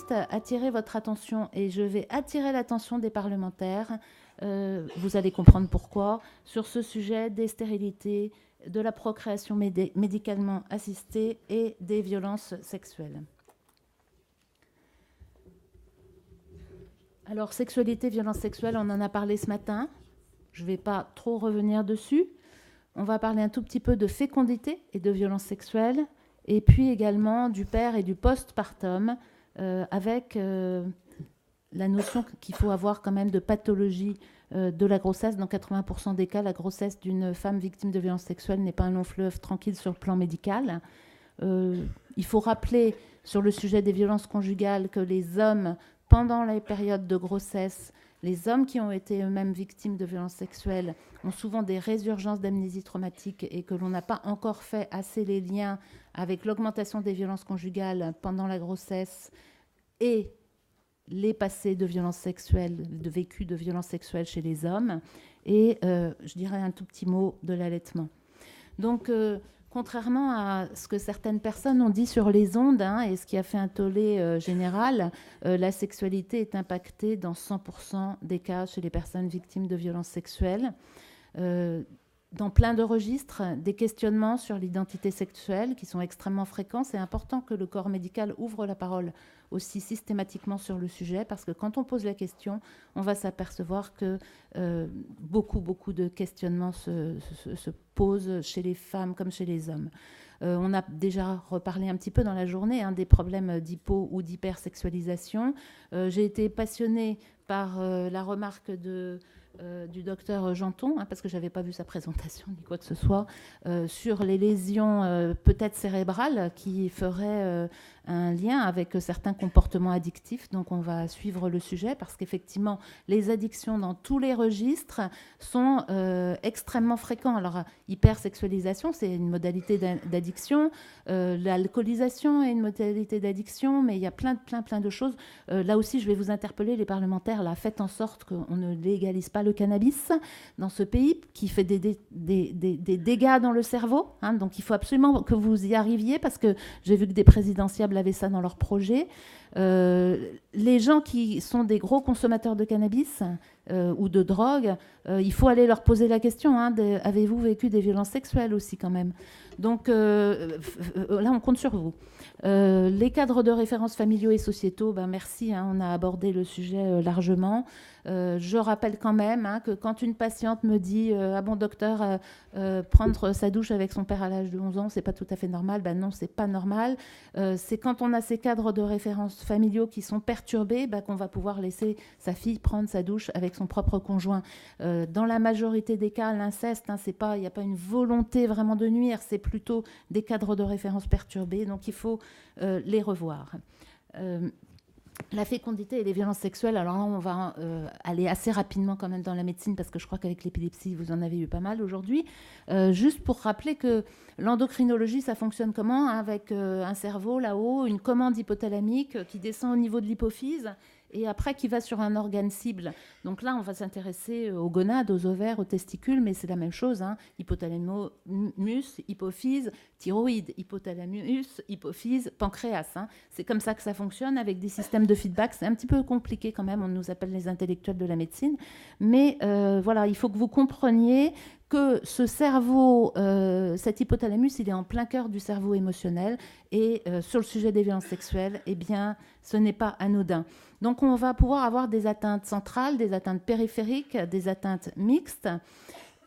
juste attirer votre attention, et je vais attirer l'attention des parlementaires, vous allez comprendre pourquoi, sur ce sujet des stérilités, de la procréation médicalement assistée et des violences sexuelles. Alors, sexualité, violence sexuelle, on en a parlé ce matin. Je ne vais pas trop revenir dessus. On va parler un tout petit peu de fécondité et de violence sexuelle, et puis également du père et du postpartum, avec la notion qu'il faut avoir quand même de pathologie de la grossesse. Dans 80% des cas, la grossesse d'une femme victime de violence sexuelle n'est pas un long fleuve tranquille sur le plan médical. Il faut rappeler sur le sujet des violences conjugales que les hommes, pendant les périodes de grossesse, les hommes qui ont été eux-mêmes victimes de violences sexuelles ont souvent des résurgences d'amnésie traumatique, et que l'on n'a pas encore fait assez les liens avec l'augmentation des violences conjugales pendant la grossesse et les passés de violences sexuelles, de vécu de violences sexuelles chez les hommes. Et je dirais un tout petit mot de l'allaitement. Donc, contrairement à ce que certaines personnes ont dit sur les ondes, et ce qui a fait un tollé général, la sexualité est impactée dans 100% des cas chez les personnes victimes de violences sexuelles. Dans plein de registres, des questionnements sur l'identité sexuelle qui sont extrêmement fréquents. C'est important que le corps médical ouvre la parole aussi systématiquement sur le sujet, parce que quand on pose la question, on va s'apercevoir que beaucoup de questionnements se posent chez les femmes comme chez les hommes. On a déjà reparlé un petit peu dans la journée des problèmes d'hypo ou d'hypersexualisation. J'ai été passionnée par la remarque du docteur Janton, parce que je n'avais pas vu sa présentation ni quoi que ce soit, sur les lésions peut-être cérébrales qui feraient un lien avec certains comportements addictifs. Donc on va suivre le sujet, parce qu'effectivement, les addictions dans tous les registres sont extrêmement fréquents. Alors, hypersexualisation, c'est une modalité d'addiction. L'alcoolisation est une modalité d'addiction, mais il y a plein de choses. Là aussi, je vais vous interpeller, les parlementaires, là, faites en sorte qu'on ne légalise pas le cannabis dans ce pays, qui fait des dégâts dans le cerveau. Donc il faut absolument que vous y arriviez, parce que j'ai vu que des présidentiables avaient ça dans leur projet. Les gens qui sont des gros consommateurs de cannabis ou de drogue, il faut aller leur poser la question, avez-vous vécu des violences sexuelles aussi quand même? Donc là, on compte sur vous. Les cadres de référence familiaux et sociétaux, merci, on a abordé le sujet largement. Je rappelle quand même que quand une patiente me dit ah bon docteur, prendre sa douche avec son père à l'âge de 11 ans, c'est pas tout à fait normal. Non, c'est pas normal. C'est quand on a ces cadres de référence familiaux qui sont perturbés qu'on va pouvoir laisser sa fille prendre sa douche avec son propre conjoint. Dans la majorité des cas, l'inceste, il n'y a pas une volonté vraiment de nuire, c'est plutôt des cadres de référence perturbés, donc il faut les revoir. La fécondité et les violences sexuelles, alors là, on va aller assez rapidement quand même dans la médecine, parce que je crois qu'avec l'épilepsie, vous en avez eu pas mal aujourd'hui. Juste pour rappeler que l'endocrinologie, ça fonctionne comment? Avec un cerveau là-haut, une commande hypothalamique qui descend au niveau de l'hypophyse, et après qui va sur un organe cible. Donc là, on va s'intéresser aux gonades, aux ovaires, aux testicules, mais c'est la même chose. Hypothalamus, hypophyse, thyroïde, hypothalamus, hypophyse, pancréas. C'est comme ça que ça fonctionne, avec des systèmes de feedback. C'est un petit peu compliqué quand même, on nous appelle les intellectuels de la médecine. Mais voilà, il faut que vous compreniez que ce cerveau, cet hypothalamus, il est en plein cœur du cerveau émotionnel. Et sur le sujet des violences sexuelles, ce n'est pas anodin. Donc on va pouvoir avoir des atteintes centrales, des atteintes périphériques, des atteintes mixtes.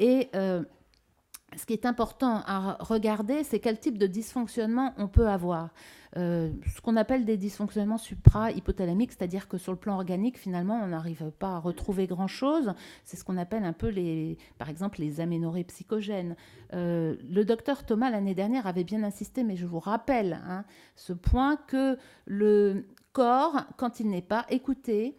Et ce qui est important à regarder, c'est quel type de dysfonctionnement on peut avoir. Ce qu'on appelle des dysfonctionnements supra-hypothalamiques, c'est-à-dire que sur le plan organique, finalement, on n'arrive pas à retrouver grand-chose. C'est ce qu'on appelle un peu, par exemple, les aménorrhées psychogènes. Le docteur Thomas, l'année dernière, avait bien insisté, mais je vous rappelle ce point, que le corps, quand il n'est pas écouté,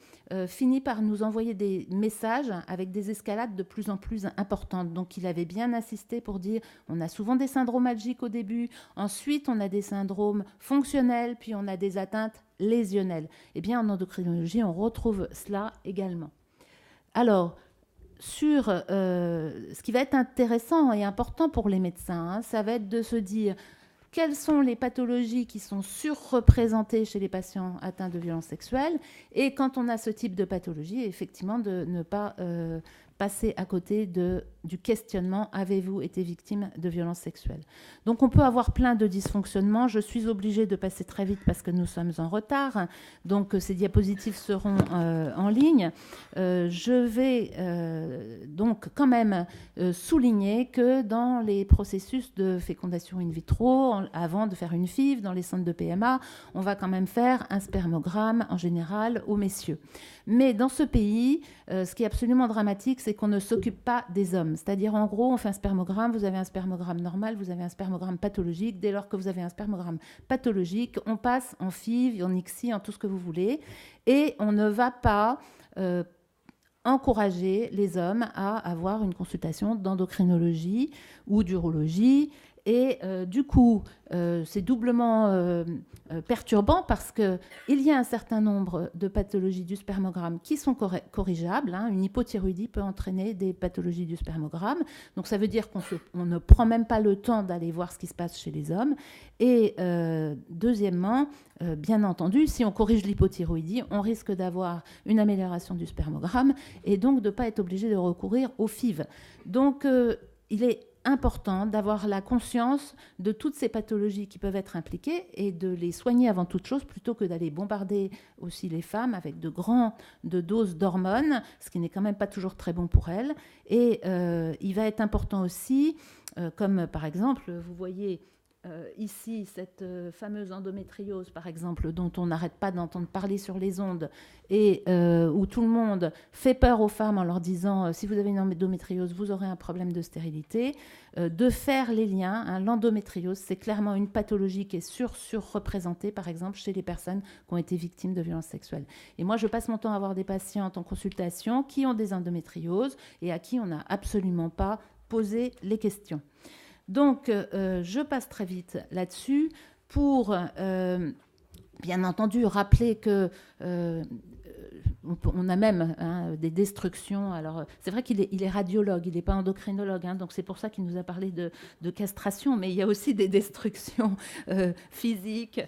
finit par nous envoyer des messages avec des escalades de plus en plus importantes. Donc il avait bien insisté pour dire, on a souvent des syndromes algiques au début, ensuite on a des syndromes fonctionnels, puis on a des atteintes lésionnelles. Eh bien en endocrinologie, on retrouve cela également. Alors, sur ce qui va être intéressant et important pour les médecins, ça va être de se dire, quelles sont les pathologies qui sont surreprésentées chez les patients atteints de violences sexuelles, et quand on a ce type de pathologie, effectivement, de ne pas passer à côté du questionnement « Avez-vous été victime de violences sexuelles ?» Donc on peut avoir plein de dysfonctionnements. Je suis obligée de passer très vite parce que nous sommes en retard. Donc ces diapositives seront en ligne. Je vais donc quand même souligner que dans les processus de fécondation in vitro, avant de faire une FIV, dans les centres de PMA, on va quand même faire un spermogramme en général aux messieurs. Mais dans ce pays, ce qui est absolument dramatique, c'est qu'on ne s'occupe pas des hommes. C'est-à-dire, en gros, on fait un spermogramme, vous avez un spermogramme normal, vous avez un spermogramme pathologique. Dès lors que vous avez un spermogramme pathologique, on passe en FIV, en ICSI, en tout ce que vous voulez. Et on ne va pas encourager les hommes à avoir une consultation d'endocrinologie ou d'urologie. Et du coup, c'est doublement perturbant parce qu'il y a un certain nombre de pathologies du spermogramme qui sont corrigeables. Une hypothyroïdie peut entraîner des pathologies du spermogramme. Donc ça veut dire qu'on ne prend même pas le temps d'aller voir ce qui se passe chez les hommes. Et deuxièmement, bien entendu, si on corrige l'hypothyroïdie, on risque d'avoir une amélioration du spermogramme et donc de ne pas être obligé de recourir aux FIV. Donc il est important d'avoir la conscience de toutes ces pathologies qui peuvent être impliquées et de les soigner avant toute chose plutôt que d'aller bombarder aussi les femmes avec de doses d'hormones, ce qui n'est quand même pas toujours très bon pour elles. Et il va être important aussi, comme par exemple, vous voyez ici cette fameuse endométriose, par exemple, dont on n'arrête pas d'entendre parler sur les ondes et où tout le monde fait peur aux femmes en leur disant si vous avez une endométriose, vous aurez un problème de stérilité, de faire les liens. L'endométriose, c'est clairement une pathologie qui est surreprésentée, par exemple, chez les personnes qui ont été victimes de violences sexuelles. Et moi, je passe mon temps à voir des patientes en consultation qui ont des endométrioses et à qui on n'a absolument pas posé les questions. Donc, je passe très vite là-dessus pour, bien entendu, rappeler que on a même des destructions. Alors, c'est vrai qu'il est radiologue, il n'est pas endocrinologue, donc c'est pour ça qu'il nous a parlé de castration, mais il y a aussi des destructions physiques,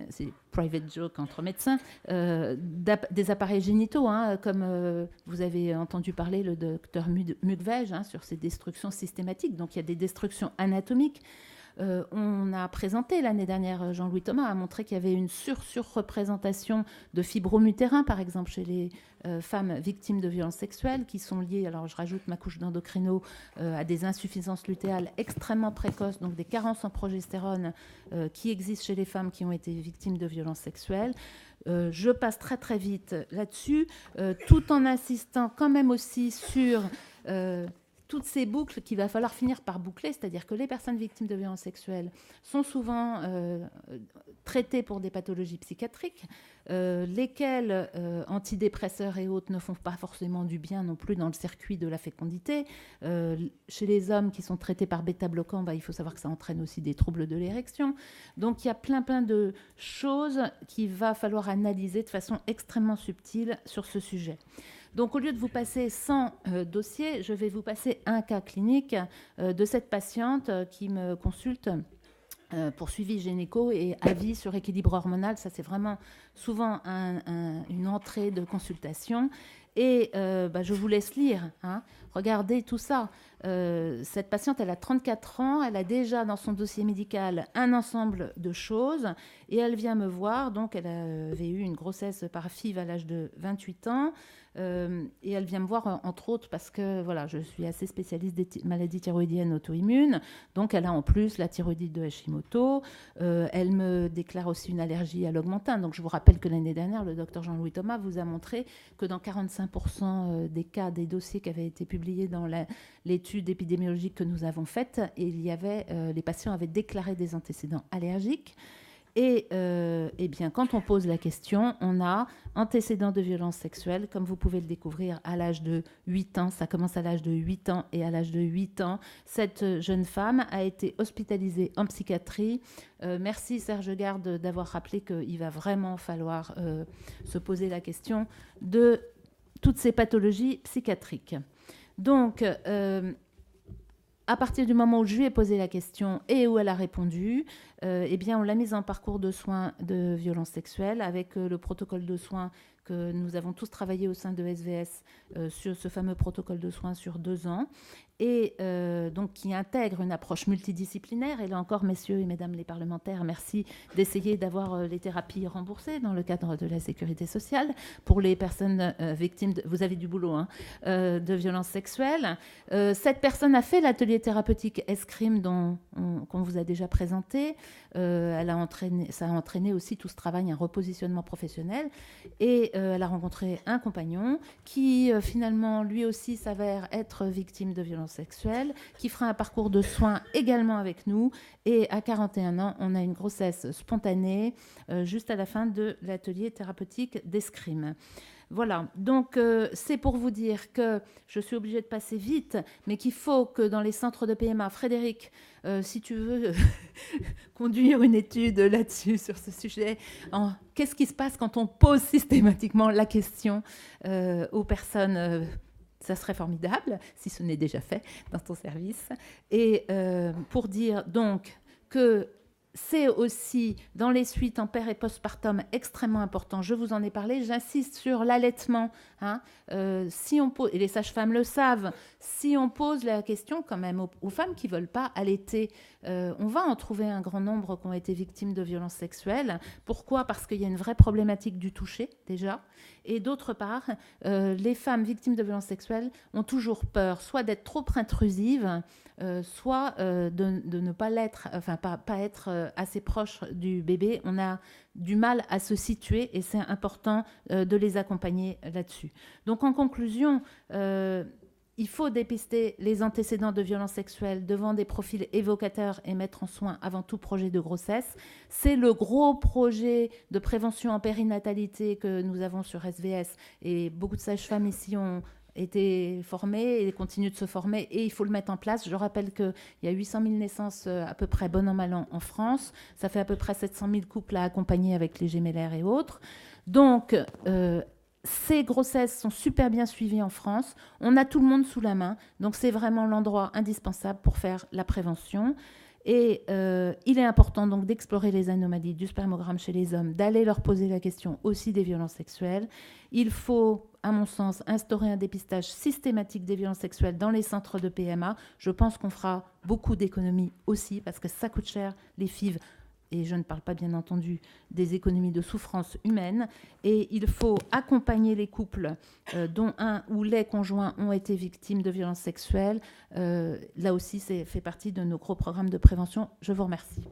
c'est private joke entre médecins, des appareils génitaux, comme vous avez entendu parler le docteur Mukwege sur ces destructions systématiques. Donc, il y a des destructions anatomiques. On a présenté l'année dernière, Jean-Louis Thomas a montré qu'il y avait une surreprésentation de fibromes utérins, par exemple, chez les femmes victimes de violences sexuelles, qui sont liées, alors je rajoute ma couche d'endocrino, à des insuffisances lutéales extrêmement précoces, donc des carences en progestérone qui existent chez les femmes qui ont été victimes de violences sexuelles. Je passe très très vite là-dessus, tout en insistant quand même aussi sur toutes ces boucles qu'il va falloir finir par boucler, c'est-à-dire que les personnes victimes de violences sexuelles sont souvent traitées pour des pathologies psychiatriques, lesquelles antidépresseurs et autres ne font pas forcément du bien non plus dans le circuit de la fécondité. Chez les hommes qui sont traités par bêta-bloquants, il faut savoir que ça entraîne aussi des troubles de l'érection. Donc il y a plein de choses qu'il va falloir analyser de façon extrêmement subtile sur ce sujet. Donc, au lieu de vous passer 100 dossiers, je vais vous passer un cas clinique de cette patiente qui me consulte pour suivi gynéco et avis sur équilibre hormonal. Ça, c'est vraiment souvent une entrée de consultation. Et je vous laisse lire. Regardez tout ça. Cette patiente, elle a 34 ans. Elle a déjà dans son dossier médical un ensemble de choses. Et elle vient me voir. Donc, elle avait eu une grossesse par FIV à l'âge de 28 ans. Et elle vient me voir, entre autres, parce que voilà, je suis assez spécialiste des maladies thyroïdiennes auto-immunes. Donc, elle a en plus la thyroïdite de Hashimoto. Elle me déclare aussi une allergie à l'augmentin. Donc, je vous rappelle que l'année dernière, le docteur Jean-Louis Thomas vous a montré que dans 45% des cas, des dossiers qui avaient été publiés dans l'étude épidémiologique que nous avons faite, les patients avaient déclaré des antécédents allergiques. Et bien, quand on pose la question, on a antécédents de violences sexuelles, comme vous pouvez le découvrir à l'âge de 8 ans. Ça commence à l'âge de 8 ans et à l'âge de 8 ans, cette jeune femme a été hospitalisée en psychiatrie. Merci Serge Garde d'avoir rappelé qu'il va vraiment falloir se poser la question de toutes ces pathologies psychiatriques. Donc, à partir du moment où je lui ai posé la question et où elle a répondu, eh bien, on l'a mise en parcours de soins de violences sexuelles avec le protocole de soins que nous avons tous travaillé au sein de SVS sur ce fameux protocole de soins sur 2 ans, et donc qui intègre une approche multidisciplinaire. Et là encore, messieurs et mesdames les parlementaires, merci d'essayer d'avoir les thérapies remboursées dans le cadre de la sécurité sociale pour les personnes victimes, vous avez du boulot, hein, de violences sexuelles. Cette personne a fait l'atelier thérapeutique Escrime qu'on vous a déjà présenté. Ça a entraîné aussi tout ce travail, un repositionnement professionnel. Et elle a rencontré un compagnon qui finalement lui aussi s'avère être victime de violences sexuelles, qui fera un parcours de soins également avec nous. Et à 41 ans, on a une grossesse spontanée juste à la fin de l'atelier thérapeutique d'Escrime. Voilà, donc c'est pour vous dire que je suis obligée de passer vite, mais qu'il faut que dans les centres de PMA, Frédéric, si tu veux conduire une étude là-dessus, sur ce sujet, qu'est-ce qui se passe quand on pose systématiquement la question aux personnes ça serait formidable, si ce n'est déjà fait dans ton service. Et pour dire donc que c'est aussi, dans les suites en père et postpartum, extrêmement important. Je vous en ai parlé. J'insiste sur l'allaitement. Hein. Si on pose, et les sages-femmes le savent, si on pose la question quand même aux femmes qui ne veulent pas allaiter, on va en trouver un grand nombre qui ont été victimes de violences sexuelles. Pourquoi ? Parce qu'il y a une vraie problématique du toucher, déjà. Et d'autre part, les femmes victimes de violences sexuelles ont toujours peur, soit d'être trop intrusives, soit de ne pas l'être, enfin pas être assez proche du bébé. On a du mal à se situer et c'est important de les accompagner là-dessus. Donc en conclusion, il faut dépister les antécédents de violences sexuelles devant des profils évocateurs et mettre en soin avant tout projet de grossesse. C'est le gros projet de prévention en périnatalité que nous avons sur SVS et beaucoup de sages-femmes ici ont été formées et continuent de se former et il faut le mettre en place. Je rappelle qu'il y a 800 000 naissances à peu près bon an mal an en France. Ça fait à peu près 700 000 couples à accompagner avec les gémellaires et autres. Donc, ces grossesses sont super bien suivies en France. On a tout le monde sous la main. Donc, c'est vraiment l'endroit indispensable pour faire la prévention. Et il est important donc d'explorer les anomalies du spermogramme chez les hommes, d'aller leur poser la question aussi des violences sexuelles. Il faut, à mon sens, instaurer un dépistage systématique des violences sexuelles dans les centres de PMA. Je pense qu'on fera beaucoup d'économies aussi parce que ça coûte cher, les FIV. Et je ne parle pas bien entendu des économies de souffrance humaine. Et il faut accompagner les couples dont un ou les conjoints ont été victimes de violences sexuelles. Là aussi, c'est fait partie de nos gros programmes de prévention. Je vous remercie.